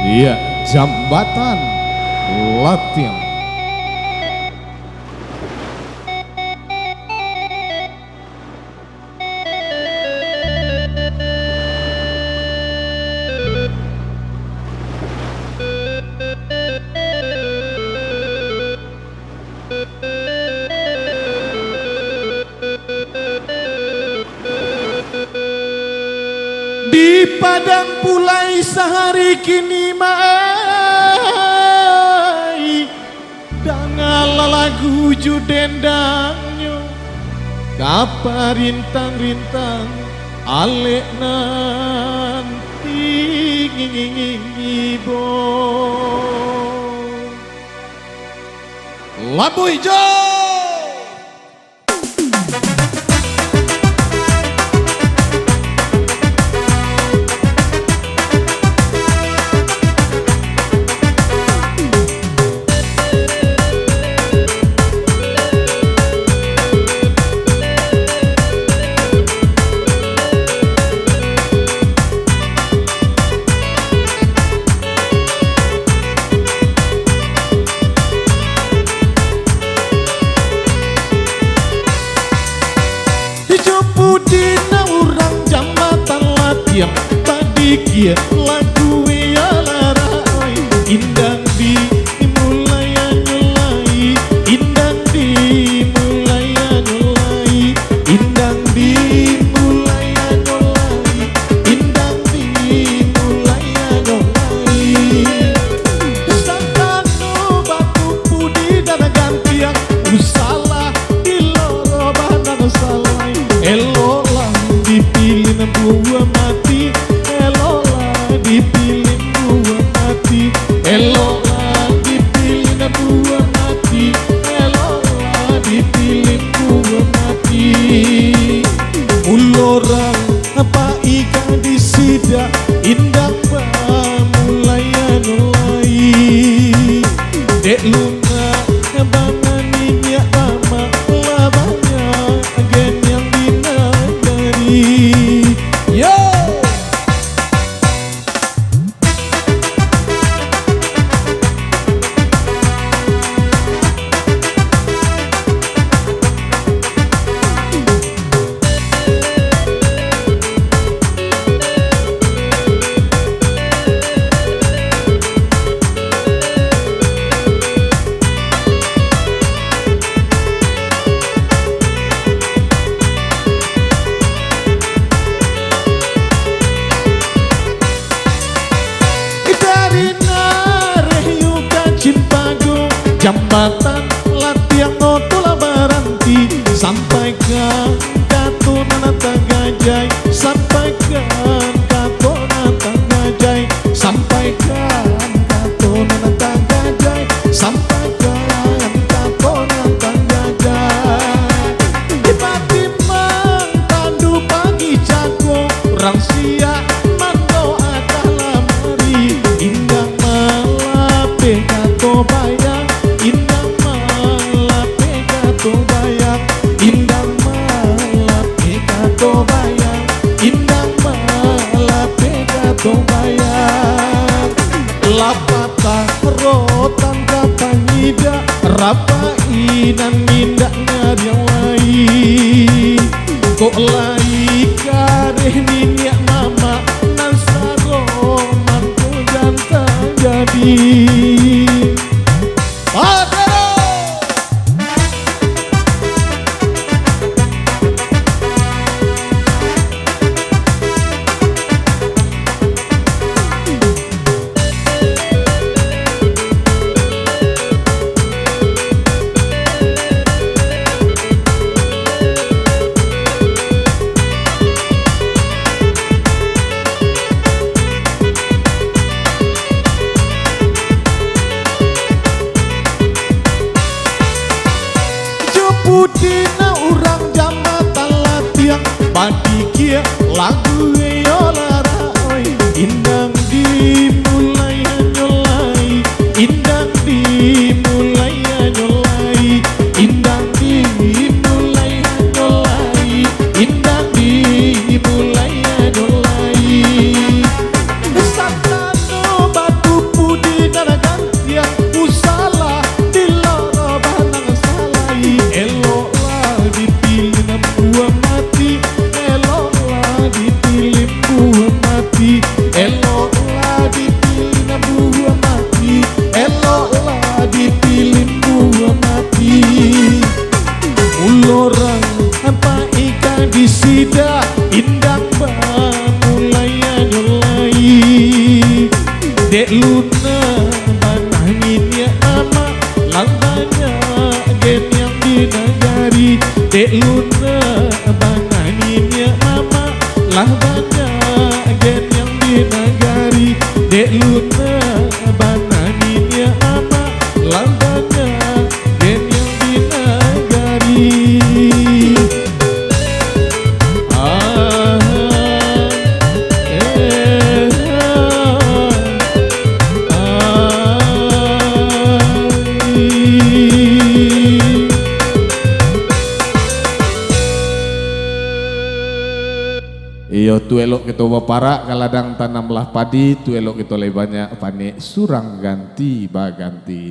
Iya, Jambatan Latihan. Di padang pulai sehari kini mai dangal lagu judendangnya kapa rintang-rintang alek nanti ngibo Labu Hijau. Dina orang Jambatan Latihan tadi kia lagu ya larai indang di mulai nyulai indang di mulai nyulai indang di mulai nyulai indang di mulai nyulai santano batu pudi dan gantian usalah di loro badan salai elola dipilih buah mati elola dipilih buah mati elola dipilih buah mati elola dipilih buah mati ulorang apa ikan disida indah mulai mulai dek luna bangan minyak mama labanya agen yang yo Jambatan Latihan Notola Baranti sampaikan katonan tagajai sampaikan katonan tagajai sampaikan katonan tagajai sampaikan katonan tagajai di Patimang tandu pagi jago orang siap mandoa dalam hari indah malape kato bayang indah malape kato bayang indah malape kato bayang indah malape kato bayang lapata rotan kapanyida rapa inan indah yang lain kok lai kareh minyak mama nasaro mantu jantan jadi Dina orang Jambatan Latihan padi kia lagu yo larai indang dimulai nyolai indang dimulai nyolai indang dimulai nyolai indang dimulai nyolai satano batu ida indang mulai nyolai dek luna banangin ya ama lang banyak gen yang di negari dek luna banangin ya ama lang banyak gen yang di negari dek luna banangin ya ama lang banyak gen yang di negari. Iyo tu elok kita baparak kaladang tanamlah padi tu elok kita lebih banyak panik surang ganti baganti.